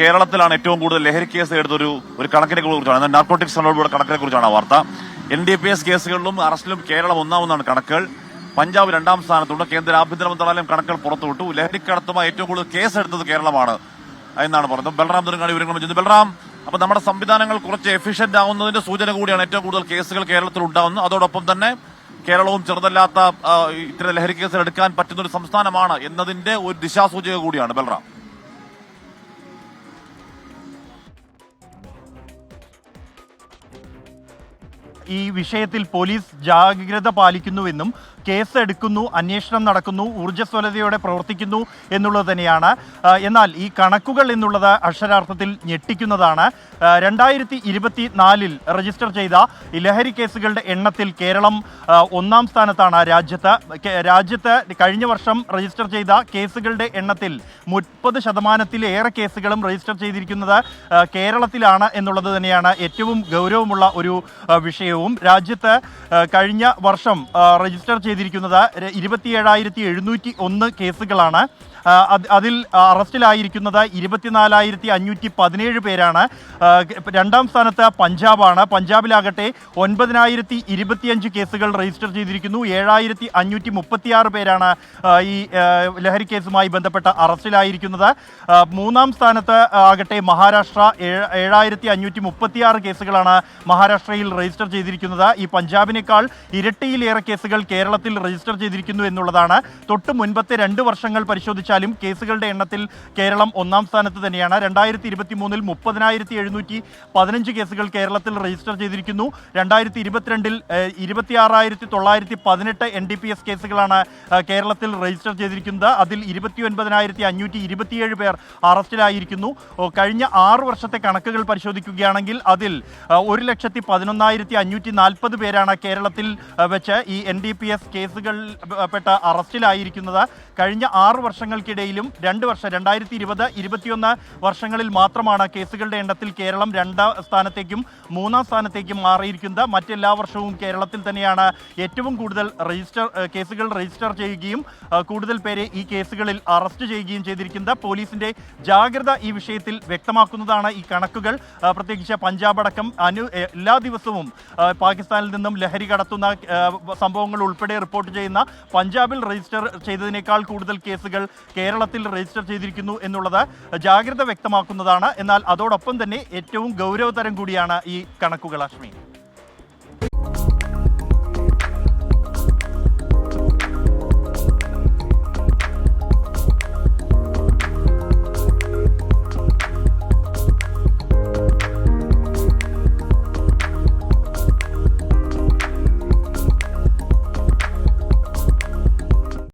കേരളത്തിലാണ് ഏറ്റവും കൂടുതൽ ലഹരി കേസ് എടുത്തൊരു കണക്കിനെ കുറിച്ചാണ്, നാർക്കോട്ടിക്സ് കൺട്രോൾ ബോർഡ് കണക്കിനെ കുറിച്ചാണ് ആ വാർത്ത. NDPS കേസുകളിലും അറസ്റ്റിലും കേരളം ഒന്നാമെന്നാണ് കണക്കുകൾ. പഞ്ചാബ് 2ാം സ്ഥാനത്തുണ്ട്. കേന്ദ്ര ആഭ്യന്തര മന്ത്രാലയം കണക്കുകൾ പുറത്തുവിട്ടു. ലഹരിക്കടത്തുമായി ഏറ്റവും കൂടുതൽ കേസ് എടുത്തത് കേരളമാണ് എന്നാണ് പറയുന്നത്. ബൽറാം ദുരങ്ങാടി വിവരങ്ങൾ ചെയ്യുന്നു. ബൽറാം, അപ്പൊ നമ്മുടെ സംവിധാനങ്ങൾ കുറച്ച് എഫിഷ്യന്റ് ആവുന്നതിന്റെ സൂചന കൂടിയാണ് ഏറ്റവും കൂടുതൽ കേസുകൾ കേരളത്തിൽ ഉണ്ടാവുന്നത്. അതോടൊപ്പം തന്നെ കേരളവും ചെറുതല്ലാത്ത ഇത്തരം ലഹരി കേസുകൾ എടുക്കാൻ പറ്റുന്ന ഒരു സംസ്ഥാനമാണ് എന്നതിന്റെ ഒരു ദിശാസൂചക കൂടിയാണ്. ബൽറാം, ഈ വിഷയത്തിൽ പോലീസ് ജാഗ്രത പാലിക്കുന്നുവെന്നും കേസ് എടുക്കുന്നു, അന്വേഷണം നടക്കുന്നു, ഊർജ്ജസ്വലതയോടെ പ്രവർത്തിക്കുന്നു എന്നുള്ളത് തന്നെയാണ്. എന്നാൽ ഈ കണക്കുകൾ എന്നുള്ളത് അക്ഷരാർത്ഥത്തിൽ ഞെട്ടിക്കുന്നതാണ്. 2024 രജിസ്റ്റർ ചെയ്ത ലഹരി കേസുകളുടെ എണ്ണത്തിൽ കേരളം 1ാം സ്ഥാനത്താണ് രാജ്യത്ത് കഴിഞ്ഞ വർഷം രജിസ്റ്റർ ചെയ്ത കേസുകളുടെ എണ്ണത്തിൽ 30%-ലേറെ കേസുകളും രജിസ്റ്റർ ചെയ്തിരിക്കുന്നത് കേരളത്തിലാണ് എന്നുള്ളത് തന്നെയാണ് ഏറ്റവും ഗൗരവമുള്ള ഒരു വിഷയവും. രാജ്യത്ത് കഴിഞ്ഞ വർഷം രജിസ്റ്റർ ചെയ്തിരിക്കുന്നത് 27,701 കേസുകളാണ്. അതിൽ അറസ്റ്റിലായിരിക്കുന്നത് 24,517 പേരാണ്. 2ാം സ്ഥാനത്ത് പഞ്ചാബാണ്. പഞ്ചാബിലാകട്ടെ 9,025 കേസുകൾ രജിസ്റ്റർ ചെയ്തിരിക്കുന്നു. 7,536 പേരാണ് ഈ ലഹരി കേസുമായി ബന്ധപ്പെട്ട് അറസ്റ്റിലായിരിക്കുന്നത്. 3ാം സ്ഥാനത്ത് ആകട്ടെ മഹാരാഷ്ട്ര. 7,536 കേസുകളാണ് മഹാരാഷ്ട്രയിൽ രജിസ്റ്റർ ചെയ്തിരിക്കുന്നത്. ഈ പഞ്ചാബിനേക്കാൾ ഇരട്ടിയിലേറെ കേസുകൾ കേരളത്തിൽ രജിസ്റ്റർ ചെയ്തിരിക്കുന്നു എന്നുള്ളതാണ്. തൊട്ട് മുൻപത്തെ 2 വർഷങ്ങൾ പരിശോധിച്ചാലും കേസുകളുടെ എണ്ണത്തിൽ കേരളം 1ാം സ്ഥാനത്ത് തന്നെയാണ്. 2023 30,715 കേസുകൾ കേരളത്തിൽ രജിസ്റ്റർ ചെയ്തിരിക്കുന്നു. 2022 26,918 NDPS കേസുകളാണ് കേരളത്തിൽ രജിസ്റ്റർ ചെയ്തിരിക്കുന്നത്. അതിൽ 29,527 പേർ അറസ്റ്റിലായിരിക്കുന്നു. കഴിഞ്ഞ 6 വർഷത്തെ കണക്കുകൾ പരിശോധിക്കുകയാണെങ്കിൽ അതിൽ 1,11,540 പേരാണ് കേരളത്തിൽ വെച്ച് ഈ NDPS കേസുകൾ പെട്ട അറസ്റ്റിലായിരിക്കുന്നത്. കഴിഞ്ഞ 6 വർഷങ്ങൾക്കിടയിലും 2 വർഷം 2020-21 വർഷങ്ങളിൽ മാത്രമാണ് കേസുകളുടെ എണ്ണത്തിൽ കേരളം 2ാം സ്ഥാനത്തേക്കും 3ാം സ്ഥാനത്തേക്കും മാറിയിരിക്കുന്നത്. മറ്റെല്ലാ വർഷവും കേരളത്തിൽ തന്നെയാണ് ഏറ്റവും കൂടുതൽ കേസുകൾ രജിസ്റ്റർ ചെയ്യുകയും കൂടുതൽ പേരെ ഈ കേസുകളിൽ അറസ്റ്റ് ചെയ്യുകയും ചെയ്തിരിക്കുന്നത്. പോലീസിന്റെ ജാഗ്രത ഈ വിഷയത്തിൽ വ്യക്തമാക്കുന്നതാണ് ഈ കണക്കുകൾ. പ്രത്യേകിച്ച് പഞ്ചാബ് അടക്കം എല്ലാ ദിവസവും പാകിസ്ഥാനിൽ നിന്നും ലഹരി കടത്തുന്ന സംഭവങ്ങൾ ഉൾപ്പെടെ റിപ്പോർട്ട് ചെയ്യുന്ന പഞ്ചാബിൽ രജിസ്റ്റർ ചെയ്തതിനേക്കാൾ കൂടുതൽ കേസുകൾ കേരളത്തിൽ രജിസ്റ്റർ ചെയ്തിരിക്കുന്നു എന്നുള്ളത് ജാഗ്രത വ്യക്തമാക്കുന്നതാണ്. എന്നാൽ അതോടൊപ്പം തന്നെ ഏറ്റവും ഗൗരവതരം കൂടിയാണ് ഈ കണക്കുകൾ. അശ്മി.